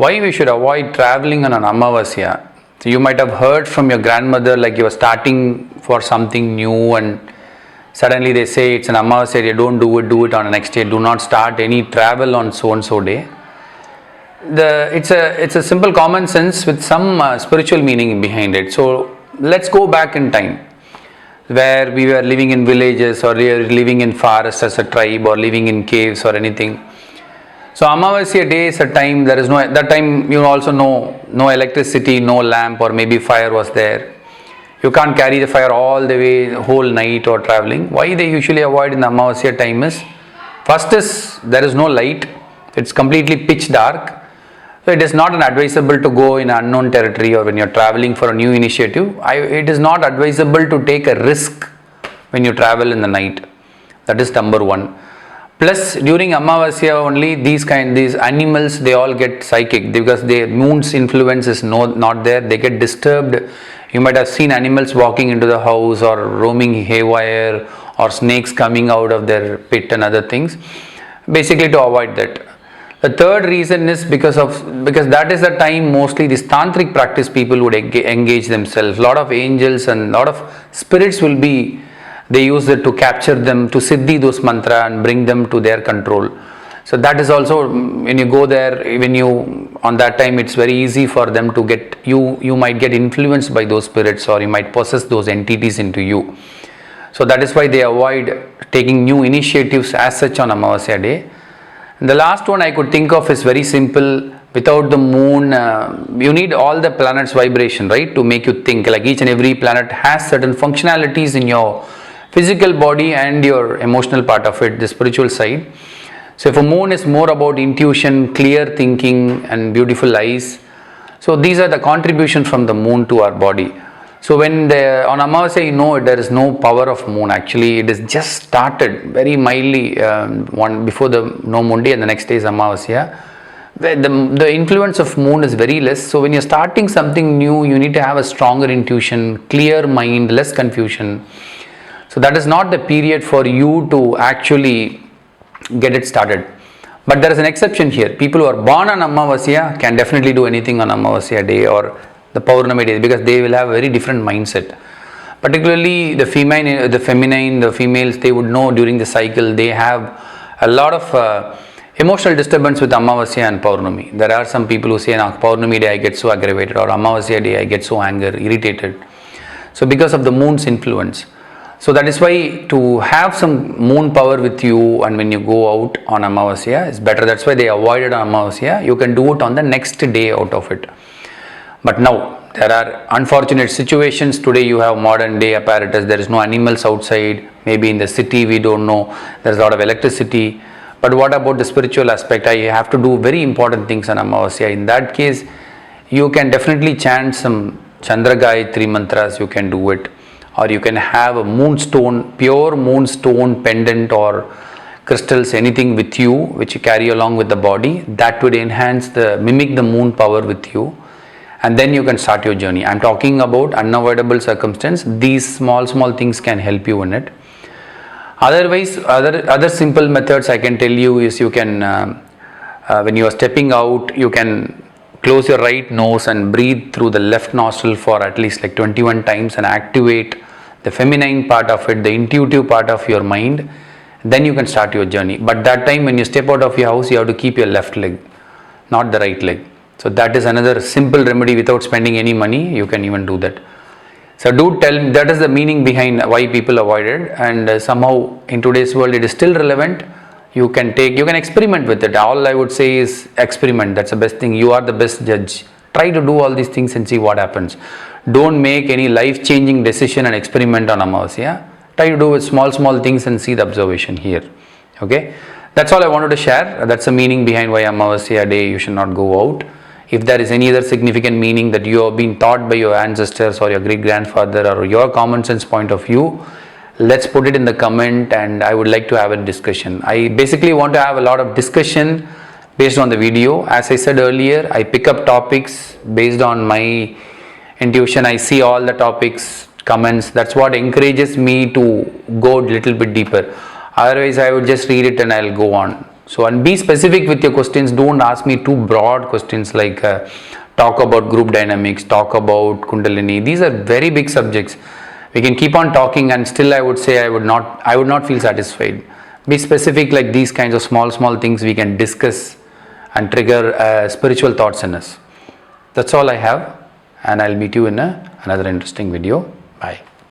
why we should avoid traveling on an Amavasya. So you might have heard from your grandmother, like you were starting for something new and suddenly they say it's an Amavasya day, don't do it on the next day, do not start any travel on so and so day. It's a simple common sense with some spiritual meaning behind it. So let's go back in time where we were living in villages or we were living in forests as a tribe or living in caves or anything. So Amavasya day is a time, there is no, that time you also know, no electricity, no lamp, or maybe fire was there. You can't carry the fire all the way whole night or traveling. Why they usually avoid in the Amavasya time is, first is there is no light, it's completely pitch dark. So it is not advisable to go in unknown territory or when you're traveling for a new initiative. It is not advisable to take a risk when you travel in the night. That is number one. Plus during Amavasya only these animals, they all get psychic because the moon's influence is not there. They get disturbed. You might have seen animals walking into the house or roaming haywire or snakes coming out of their pit and other things. Basically to avoid that. The third reason is because that is the time mostly these tantric practice people would engage themselves. A lot of angels and a lot of spirits will be, they use it to capture them, to siddhi those mantra and bring them to their control. So that is also, when you go there, on that time it's very easy for them to get, you might get influenced by those spirits or you might possess those entities into you. So that is why they avoid taking new initiatives as such on Amavasya day. And the last one I could think of is very simple. Without the moon, you need all the planets' vibration, right, to make you think. Like each and every planet has certain functionalities in your physical body and your emotional part of it, the spiritual side. So if a moon is more about intuition, clear thinking and beautiful eyes, so these are the contribution from the moon to our body. So when on Amavasya, there is no power of moon. Actually, it is just started very mildly one before the no moon day and the next day is Amavasya. The influence of moon is very less. So when you're starting something new, you need to have a stronger intuition, clear mind, less confusion. So that is not the period for you to actually get it started. But there is an exception here. People who are born on Amavasya can definitely do anything on Amavasya day or the Paurnami day because they will have a very different mindset. Particularly the feminine, the females, they would know during the cycle they have a lot of emotional disturbance with Amavasya and Paurnami. There are some people who say, Paurnami day I get so aggravated or Amavasya day I get so irritated. So because of the moon's influence. So that is why to have some moon power with you and when you go out on Amavasya is better. That's why they avoided on Amavasya. You can do it on the next day out of it. But now there are unfortunate situations. Today you have modern day apparatus. There is no animals outside. Maybe in the city we don't know. There is a lot of electricity. But what about the spiritual aspect? I have to do very important things on Amavasya. In that case, you can definitely chant some Chandra Gayatri mantras. You can do it. Or you can have a moonstone, pure moonstone pendant or crystals, anything with you which you carry along with the body. That would mimic the moon power with you. And then you can start your journey. I am talking about unavoidable circumstance. These small things can help you in it. Otherwise, other simple methods I can tell you is you can, when you are stepping out, you can close your right nose and breathe through the left nostril for at least like 21 times and activate the feminine part of it, the intuitive part of your mind. Then you can start your journey. But that time when you step out of your house, you have to keep your left leg, not the right leg. So that is another simple remedy without spending any money. You can even do that. So do tell me, that is the meaning behind why people avoid it, and somehow in today's world it is still relevant. You can experiment with it. All I would say is experiment. That's the best thing. You are the best judge. Try to do all these things and see what happens. Don't make any life-changing decision and experiment on Amavasya. Try to do with small things and see the observation here. Okay, that's all I wanted to share. That's the meaning behind why Amavasya day you should not go out. If there is any other significant meaning that you have been taught by your ancestors or your great-grandfather or your common sense point of view, let's put it in the comment and I would like to have a discussion. I basically want to have a lot of discussion based on the video. As I said earlier, I pick up topics based on my intuition. I see all the topics, comments. That's what encourages me to go a little bit deeper. Otherwise, I would just read it and I'll go on. So, and be specific with your questions. Don't ask me too broad questions like talk about group dynamics, talk about Kundalini. These are very big subjects. We can keep on talking, and still I would say I would not feel satisfied. Be specific, like these kinds of small things we can discuss and trigger spiritual thoughts in us. That's all I have, and I'll meet you in another interesting video. Bye.